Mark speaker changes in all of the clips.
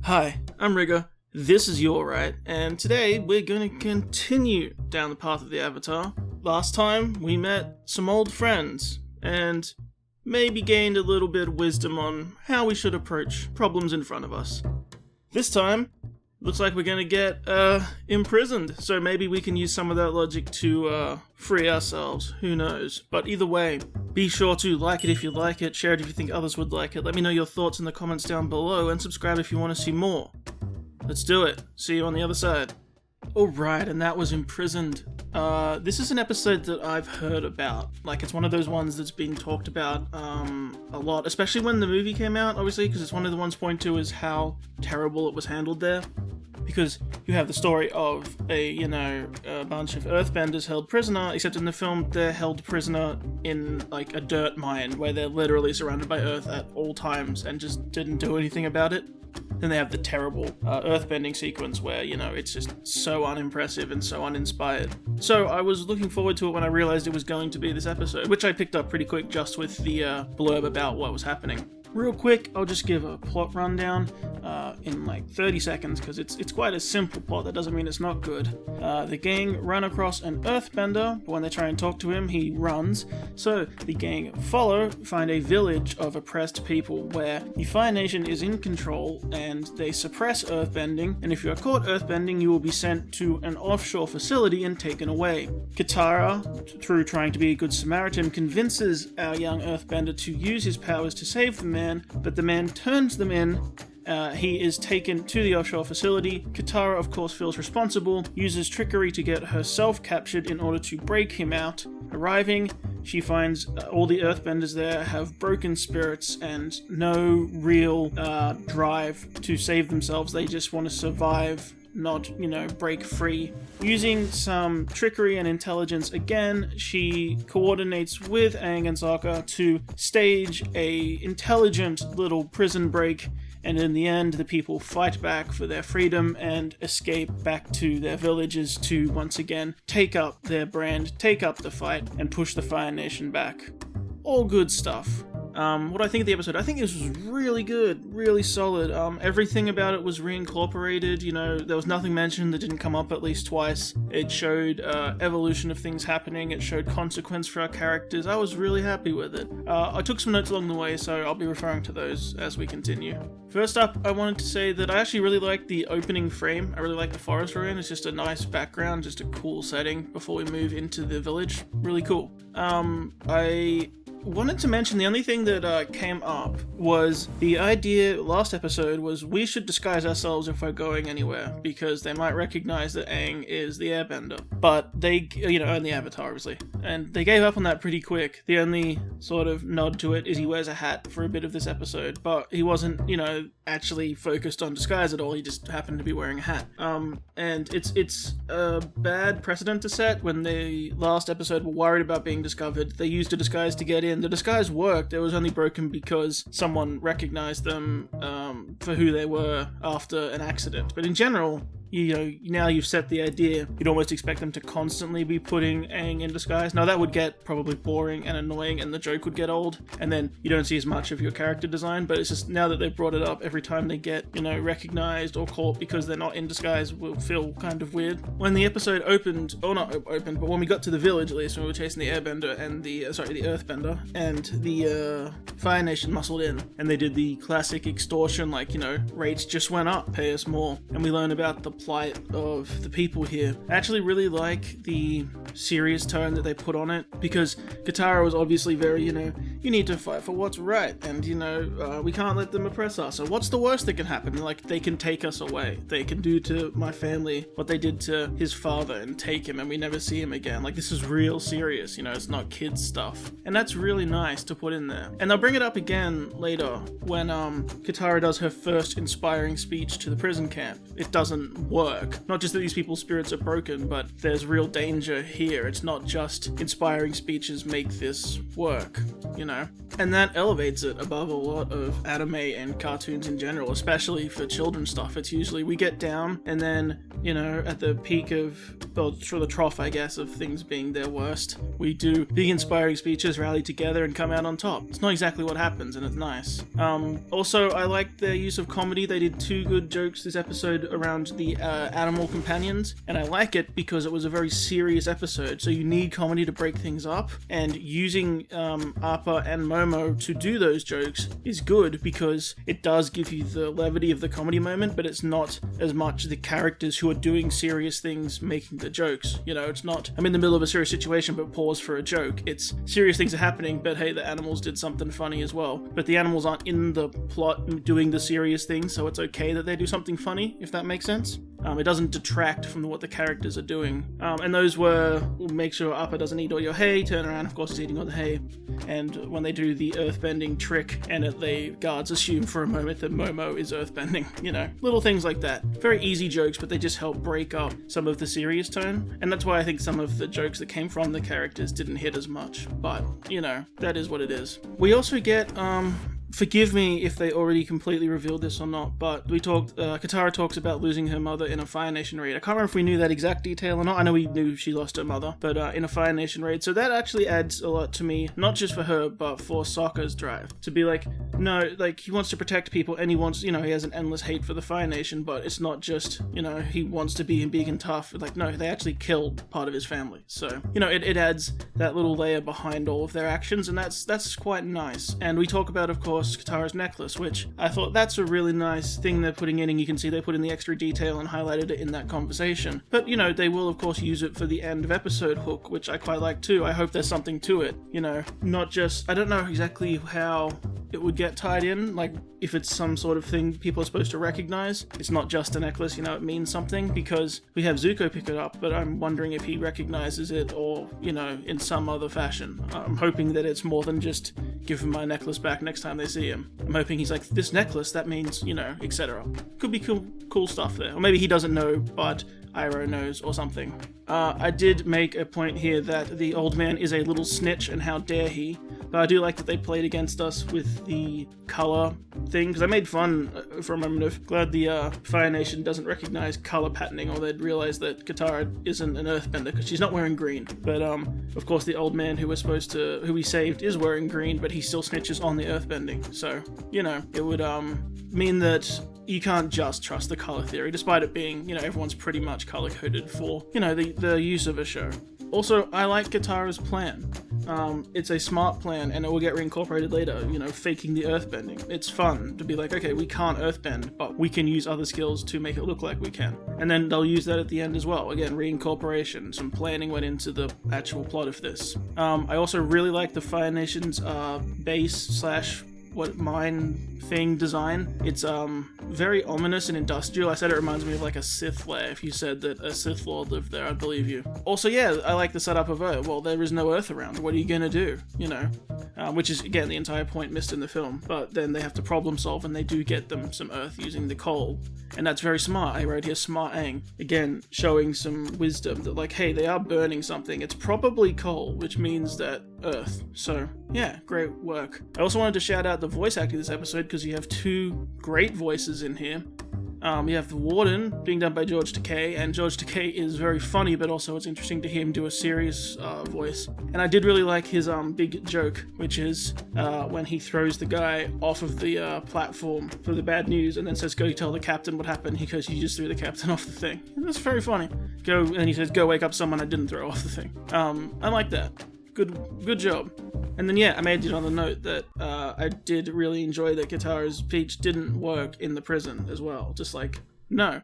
Speaker 1: Hi, I'm Rigger, this is Your Right, and today we're going to continue down the path of the Avatar. Last time we met some old friends, and maybe gained a little bit of wisdom on how we should approach problems in front of us. This time, looks like we're going to get imprisoned, so maybe we can use some of that logic to free ourselves, who knows. But either way, be sure to like it if you like it, share it if you think others would like it, let me know your thoughts in the comments down below, and subscribe if you want to see more. Let's do it. See you on the other side. Alright, and that was Imprisoned. This is an episode that I've heard about. Like, it's one of those ones that's being talked about a lot, especially when the movie came out, obviously, because it's one of the ones pointed to as how terrible it was handled there. Because you have the story of a bunch of earthbenders held prisoner, except in the film they're held prisoner in, like, a dirt mine, where they're literally surrounded by earth at all times and just didn't do anything about it. Then they have the terrible earthbending sequence where, it's just so unimpressive and so uninspired. So I was looking forward to it when I realized it was going to be this episode, which I picked up pretty quick just with the blurb about what was happening. Real quick, I'll just give a plot rundown in like 30 seconds, because it's quite a simple plot. That doesn't mean it's not good. The gang run across an earthbender, but when they try and talk to him, he runs. So the gang find a village of oppressed people where the Fire Nation is in control and they suppress earthbending, and if you are caught earthbending, you will be sent to an offshore facility and taken away. Katara, through trying to be a good Samaritan, convinces our young earthbender to use his powers to save the man, but the man turns them in. He is taken to the offshore facility. Katara, of course, feels responsible, uses trickery to get herself captured in order to break him out. Arriving, she finds all the earthbenders there have broken spirits and no real drive to save themselves. They just want to survive, not, break free. Using some trickery and intelligence again, she coordinates with Aang and Sokka to stage a intelligent little prison break, and in the end, the people fight back for their freedom and escape back to their villages to once again take up their brand, take up the fight, and push the Fire Nation back. All good stuff. What do I think of the episode? I think this was really good, really solid. Everything about it was reincorporated, there was nothing mentioned that didn't come up at least twice. It showed evolution of things happening, it showed consequence for our characters. I was really happy with it. I took some notes along the way, so I'll be referring to those as we continue. First up, I wanted to say that I actually really like the opening frame. I really like the forest we're in. It's just a nice background, just a cool setting before we move into the village. Really cool. I wanted to mention the only thing that came up was the idea last episode was we should disguise ourselves if we're going anywhere, because they might recognize that Aang is the Airbender. But they, and the Avatar, obviously. And they gave up on that pretty quick. The only sort of nod to it is he wears a hat for a bit of this episode, but he wasn't, actually focused on disguise at all. He just happened to be wearing a hat. And it's a bad precedent to set. When the last episode were worried about being discovered, they used a disguise to get in. The disguise worked. It was only broken because someone recognized them for who they were after an accident. But in general, now you've set the idea, you'd almost expect them to constantly be putting Aang in disguise. Now that would get probably boring and annoying, and the joke would get old, and then you don't see as much of your character design, but it's just now that they've brought it up, every time they get, recognized or caught because they're not in disguise will feel kind of weird. When the episode opened, or not opened, but when we got to the village at least, when we were chasing the Airbender and the Earthbender, and the Fire Nation muscled in, and they did the classic extortion, rates just went up, pay us more, and we learn about the plight of the people here. I actually really like the serious tone that they put on it, because Katara was obviously very, you need to fight for what's right, and, we can't let them oppress us, so what's the worst that can happen? They can take us away. They can do to my family what they did to his father and take him, and we never see him again. This is real serious, it's not kids stuff. And that's really nice to put in there. And they'll bring it up again later when Katara does her first inspiring speech to the prison camp. It doesn't work. Not just that these people's spirits are broken, but there's real danger here. It's not just inspiring speeches make this work, And that elevates it above a lot of anime and cartoons in general, especially for children's stuff. It's usually we get down and then, at the peak of well, through the trough, I guess, of things being their worst, we do big inspiring speeches, rally together, and come out on top. It's not exactly what happens, and it's nice. Also, I like their use of comedy. They did 2 good jokes this episode around the animal companions, and I like it because it was a very serious episode, so you need comedy to break things up, and using Appa and Momo to do those jokes is good because it does give you the levity of the comedy moment, but it's not as much the characters who are doing serious things making the jokes. You know, it's not, I'm in the middle of a serious situation but pause for a joke. It's serious things are happening, but hey, the animals did something funny as well. But the animals aren't in the plot doing the serious things, so it's okay that they do something funny, if that makes sense. It doesn't detract from what the characters are doing. And those were, make sure Appa doesn't eat all your hay, turn around, of course he's eating all the hay, and when they do the earthbending trick, and the guards assume for a moment that Momo is earthbending, you know, little things like that. Very easy jokes, but they just help break up some of the serious tone, and that's why I think some of the jokes that came from the characters didn't hit as much, but, you know, that is what it is. We also get, forgive me if they already completely revealed this or not, but we talked, Katara talks about losing her mother in a Fire Nation raid. I can't remember if we knew that exact detail or not. I know we knew she lost her mother, but in a Fire Nation raid. So that actually adds a lot to me, not just for her, but for Sokka's drive. To be like, no, like, he wants to protect people, and he wants, you know, he has an endless hate for the Fire Nation, but it's not just, you know, he wants to be big and tough. Like, no, they actually killed part of his family. So, you know, it adds that little layer behind all of their actions, and that's quite nice. And we talk about, of course, Katara's necklace, which I thought that's a really nice thing they're putting in, and you can see they put in the extra detail and highlighted it in that conversation. But, you know, they will, of course, use it for the end of episode hook, which I quite like too. I hope there's something to it, you know, not just, I don't know exactly how it would get tied in, like if it's some sort of thing people are supposed to recognize. It's not just a necklace, you know, it means something, because we have Zuko pick it up, but I'm wondering if he recognizes it or, you know, in some other fashion. I'm hoping that it's more than just give him my necklace back next time they see him. I'm hoping he's like, this necklace, that means, you know, etc. Could be cool stuff there. Or maybe he doesn't know, but Iroh knows or something. I did make a point here that the old man is a little snitch, and how dare he. But I do like that they played against us with the color thing, because I made fun for a moment of, glad the Fire Nation doesn't recognize color patterning, or they'd realize that Katara isn't an earthbender, because she's not wearing green. But of course the old man who we saved is wearing green, but he still snitches on the earthbending. So, you know, it would mean that you can't just trust the color theory, despite it being, you know, everyone's pretty much color-coded for, you know, the use of a show. Also, I like Katara's plan. It's a smart plan, and it will get reincorporated later, you know, faking the earthbending. It's fun to be like, okay, we can't earthbend, but we can use other skills to make it look like we can. And then they'll use that at the end as well. Again, reincorporation. Some planning went into the actual plot of this. I also really like the Fire Nation's base / mine thing design. It's very ominous and industrial. I said it reminds me of like a Sith lair. If you said that a Sith Lord lived there, I'd believe you. Also, yeah, I like the setup of Earth. Well, there is no Earth around. What are you gonna do? You know, which is again the entire point missed in the film. But then they have to problem solve, and they do get them some Earth using the coal, and that's very smart. I wrote here smart Aang, again showing some wisdom that like, hey, they are burning something. It's probably coal, which means that Earth. So yeah, great work. I also wanted to shout out the voice acting this episode, because you have 2 great voices in here. You have the Warden being done by George Takei, and George Takei is very funny, but also it's interesting to hear him do a serious voice. And I did really like his big joke, which is when he throws the guy off of the platform for the bad news, and then says, go tell the captain what happened. He goes, you just threw the captain off the thing. And that's very funny. And he says, go wake up someone I didn't throw off the thing. I like that. Good job. And then, yeah, I made it on the note that I did really enjoy that Katara's speech didn't work in the prison as well. Just like, no,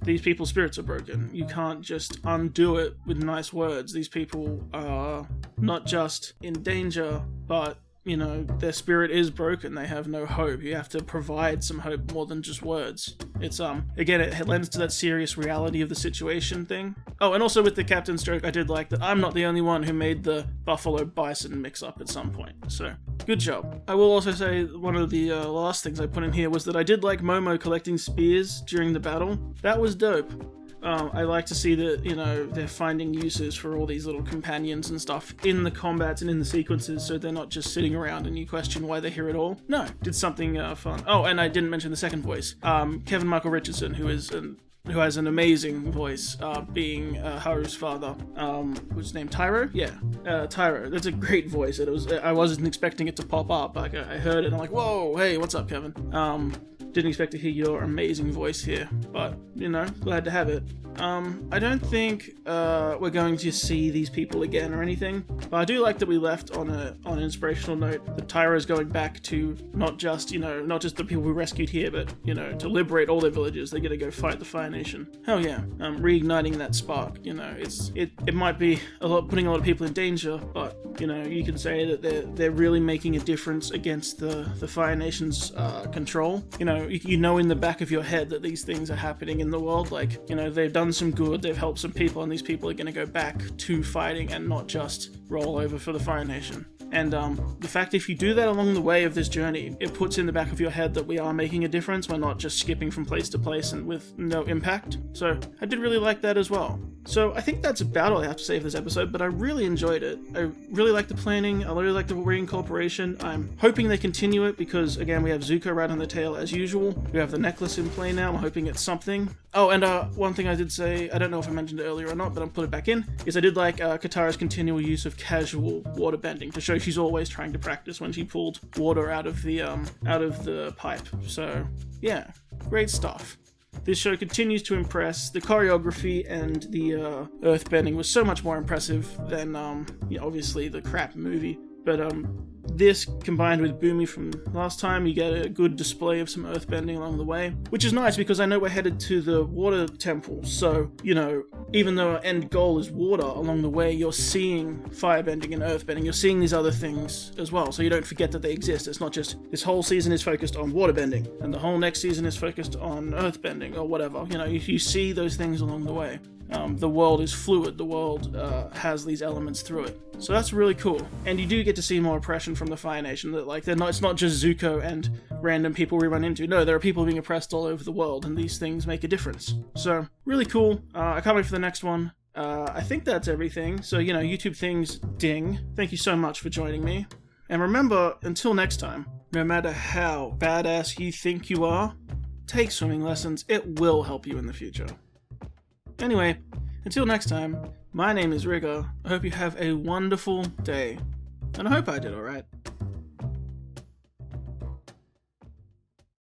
Speaker 1: these people's spirits are broken. You can't just undo it with nice words. These people are not just in danger, but, you know, their spirit is broken. They have no hope. You have to provide some hope more than just words. It's, again, it lends to that serious reality of the situation thing. Oh, and also with the captain's joke, I did like that I'm not the only one who made the buffalo bison mix up at some point. So, good job. I will also say one of the last things I put in here was that I did like Momo collecting spears during the battle. That was dope. I like to see that, you know, they're finding uses for all these little companions and stuff in the combats and in the sequences, so they're not just sitting around and you question why they're here at all. No, did something fun. Oh, and I didn't mention the second voice. Kevin Michael Richardson, who is who has an amazing voice, being Haru's father, which is named Tyro? Yeah, Tyro. That's a great voice. I wasn't expecting it to pop up. Like, I heard it and I'm like, whoa, hey, what's up, Kevin? Didn't expect to hear your amazing voice here, but, glad to have it. I don't think we're going to see these people again or anything, but I do like that we left on an inspirational note that Tyro's going back to not just the people we rescued here, but, to liberate all their villages. They're gonna go fight the Fire Nation. Hell yeah. Reigniting that spark, it might be putting a lot of people in danger, but, you can say that they're really making a difference against the Fire Nation's control. You know in the back of your head that these things are happening in the world, like, they've done some good, they've helped some people, and these people are going to go back to fighting and not just roll over for the Fire Nation. And the fact if you do that along the way of this journey, it puts in the back of your head that we are making a difference, we're not just skipping from place to place and with no impact. So I did really like that as well. So I think that's about all I have to say for this episode, but I really enjoyed it. I really like the planning, I really like the reincorporation. I'm hoping they continue it because, again, we have Zuko right on the tail as usual. We have the necklace in play now, I'm hoping it's something. Oh, and one thing I did say, I don't know if I mentioned it earlier or not, but I'll put it back in, is I did like Katara's continual use of casual water bending to show she's always trying to practice when she pulled water out of the pipe. So, yeah, great stuff. This show continues to impress. The choreography and the earthbending was so much more impressive than, obviously the crap movie. But this, combined with Boomy from last time, you get a good display of some earthbending along the way, which is nice because I know we're headed to the water temple, so, even though our end goal is water, along the way you're seeing firebending and earthbending, you're seeing these other things as well, so you don't forget that they exist. It's not just, this whole season is focused on waterbending, and the whole next season is focused on earthbending, or whatever, you see those things along the way. The world is fluid, the world has these elements through it. So that's really cool. And you do get to see more oppression from the Fire Nation, that it's not just Zuko and random people we run into. No, there are people being oppressed all over the world, and these things make a difference. So, really cool. I can't wait for the next one. I think that's everything. So, YouTube things, ding. Thank you so much for joining me. And remember, until next time, no matter how badass you think you are, take swimming lessons. It will help you in the future. Anyway, until next time, my name is Rigger. I hope you have a wonderful day. And I hope I did alright.